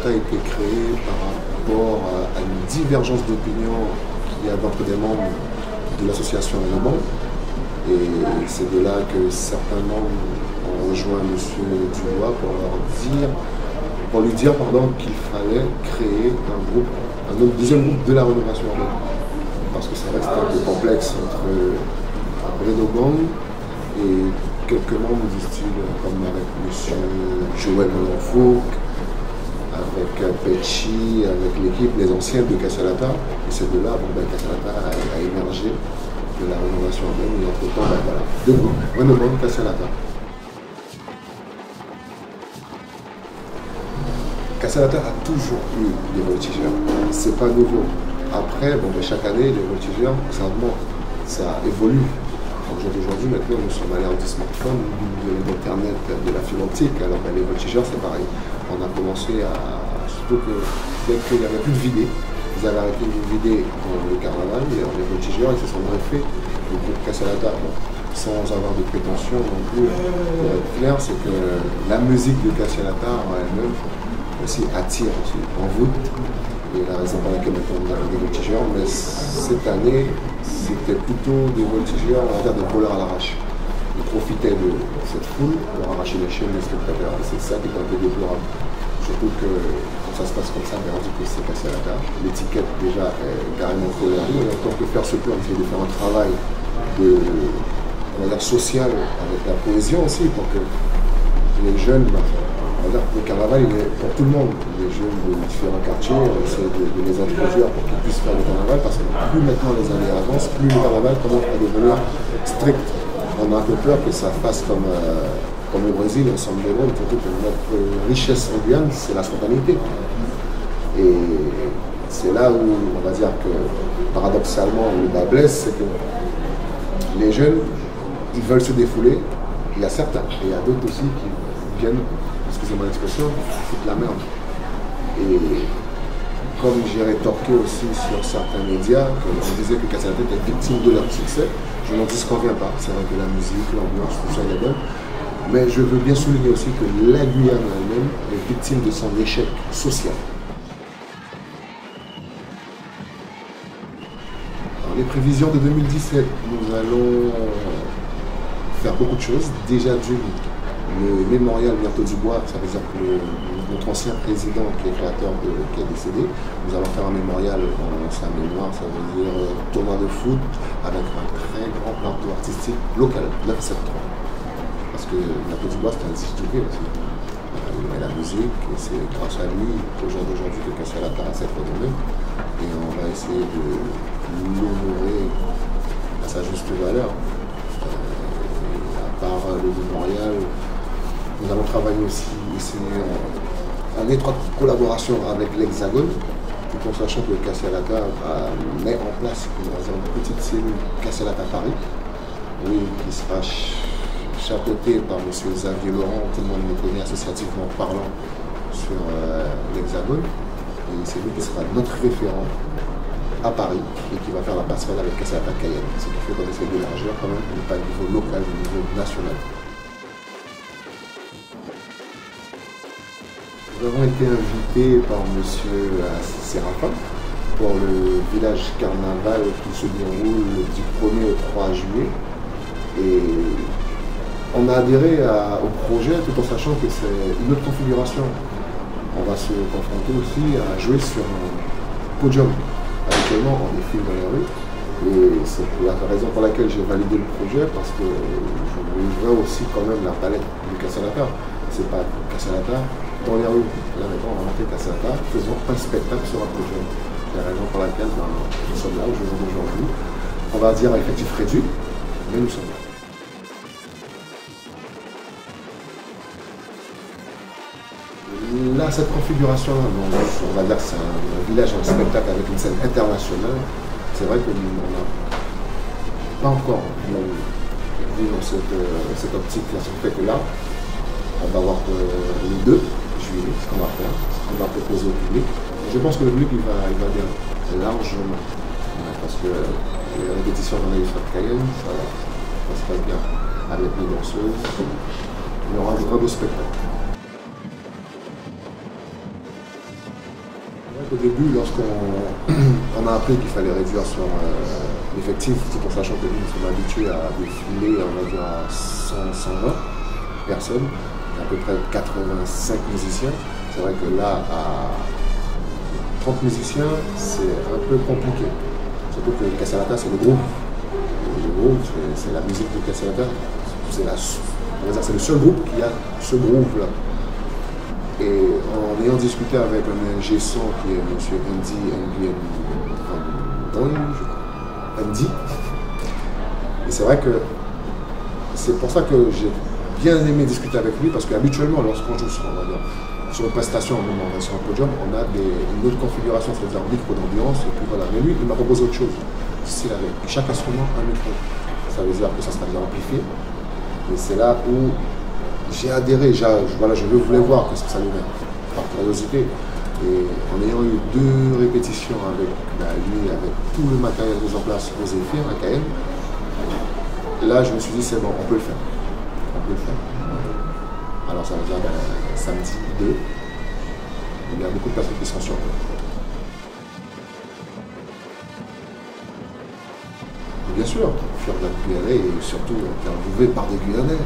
Casalata a été créé par rapport à une divergence d'opinion qu'il y a d'entre des membres de l'association Rénoban. Et c'est de là que certains membres ont rejoint M. Dubois pour lui dire qu'il fallait créer un deuxième groupe de la rénovation urbaine. Parce que ça reste un peu complexe entre Rénoban et quelques membres du style comme avec M. Joël Molenfaux, avec Pecci, avec l'équipe, les anciens de Casalata. Et c'est de là que Casalata a émergé de la rénovation urbaine. Et entre-temps, voilà, deux groupes, Rénoban, Casalata. Casalata a toujours eu des voltigeurs. C'est pas nouveau. Après, chaque année, les voltigeurs, ça évolue. Aujourd'hui, maintenant, nous sommes à l'ère du smartphone, de l'Internet, de la fibre optique. Alors, les voltigeurs, c'est pareil. On a commencé surtout que dès qu'il n'y avait plus de vidéos, ils avaient arrêté de vider le carnaval, et les voltigeurs, ils se sont greffés au groupe Casalata. Sans avoir de prétention non plus, pour être clair, c'est que la musique de Casalata en elle-même aussi attire, aussi, en voûte. Et la raison pour laquelle on a des voltigeurs, mais cette année, c'était plutôt des voltigeurs, on va dire des voleurs à l'arrache. Ils profitaient de cette foule pour arracher les chaînes des spectateurs. Et c'est ça qui est un peu déplorable. Surtout que quand ça se passe comme ça, on dit que c'est Casalata. L'étiquette déjà est carrément colorée. Et en tant que faire ce peu, on essaie de faire un travail social avec la poésie aussi pour que les jeunes. Le carnaval, il est pour tout le monde. Les jeunes de différents quartiers, on essaie de les introduire pour qu'ils puissent faire le carnaval, parce que plus maintenant les années avancent, plus le carnaval commence à devenir strict. On a un peu peur que ça fasse comme au Brésil, ensemble des mondes, surtout que notre richesse en Guyane, c'est la spontanéité. Et c'est là où on va dire que, paradoxalement, le bas blesse, c'est que les jeunes, ils veulent se défouler. Il y a certains, et il y a d'autres aussi qui viennent, excusez-moi l'expression, foutre la merde. Et comme j'ai rétorqué aussi sur certains médias, je disais que Casalata était victime de leur succès, je n'en disconviens pas. C'est vrai que la musique, l'ambiance, tout ça est bonne. Mais je veux bien souligner aussi que la Guyane elle-même est victime de son échec social. Alors, les prévisions de 2017, nous allons faire beaucoup de choses. Déjà le mémorial bientôt du bois, ça veut dire que notre ancien président qui est créateur qui est décédé, nous allons faire un mémorial en sa mémoire, ça veut dire tournoi de foot avec un très grand plateau artistique local, 973. Parce que bientôt du bois c'est un disque aussi. Il met la musique et c'est grâce à lui qu'au jour d'aujourd'hui que Casalata a cette renommée. Et on va essayer de l'honorer à sa juste valeur. À part le mémorial, nous allons travailler aussi en étroite collaboration avec l'Hexagone, tout en sachant que Casalata met en place une petite cellule Casalata Paris, qui sera chapeautée par M. Xavier Laurent, tout le monde me connaît associativement parlant sur l'Hexagone, et c'est lui qui sera notre référent à Paris et qui va faire la passerelle avec Casalata Cayenne, ce qui fait qu'on essaie d'élargir quand même, pas au niveau local, au niveau national. Nous avons été invités par M. Séraphin pour le village carnaval qui se déroule du 1er au 3 juillet. Et on a adhéré au projet tout en sachant que c'est une autre configuration. On va se confronter aussi à jouer sur un podium. Habituellement, on défile dans les rues. Et c'est la raison pour laquelle j'ai validé le projet, parce que je veux aussi quand même la palette du Casalata. C'est pas Casalata dans les rues. Là maintenant, on va monter Casalata, faisons un spectacle sur un projet. C'est la raison pour laquelle nous sommes là aujourd'hui. On va dire à effectif réduit, mais nous sommes là. Là, cette configuration-là, on va dire que c'est un village en spectacle avec une scène internationale. C'est vrai que on n'a pas encore vu dans cette optique-là. Ce qui fait que là, on va voir le 2 juillet, ce qu'on va faire, ce qu'on va proposer au public. Je pense que le public, il va bien, largement. Parce que les répétitions qu'on a eues sur Cayenne, ça se passe bien. Avec les danseuses, il y aura un beau spectacle. Au début, lorsqu'on on a appris qu'il fallait réduire son effectif, tout en sachant que nous sommes habitués à défiler, on va dire, à 100, 120 personnes, à peu près 85 musiciens. C'est vrai que là, à 30 musiciens, c'est un peu compliqué. Surtout que Casalata, c'est le groupe. Le groupe, c'est la musique de Casalata. C'est le seul groupe qui a ce groupe-là. Et en ayant discuté avec un ingé son qui est M. Andy, et c'est vrai que c'est pour ça que j'ai bien aimé discuter avec lui, parce qu'habituellement, lorsqu'on joue sur une prestation, même sur un podium, on a une autre configuration, c'est-à-dire un micro d'ambiance, et puis voilà. Mais lui, il m'a proposé autre chose. C'est avec chaque instrument un micro. Ça veut dire que ça sera bien amplifié. Et c'est là où j'ai adhéré, je voulais voir ce que ça donnait, par curiosité. Et en ayant eu 2 répétitions avec lui, avec tout le matériel mis en place aux Zéphyr, à KM, là je me suis dit c'est bon, on peut le faire. On peut le faire. Alors ça veut dire samedi 2, il y a beaucoup de personnes qui sont sur eux. Bien sûr, fier d'un Guyanais et surtout interviewé par des Guyanais.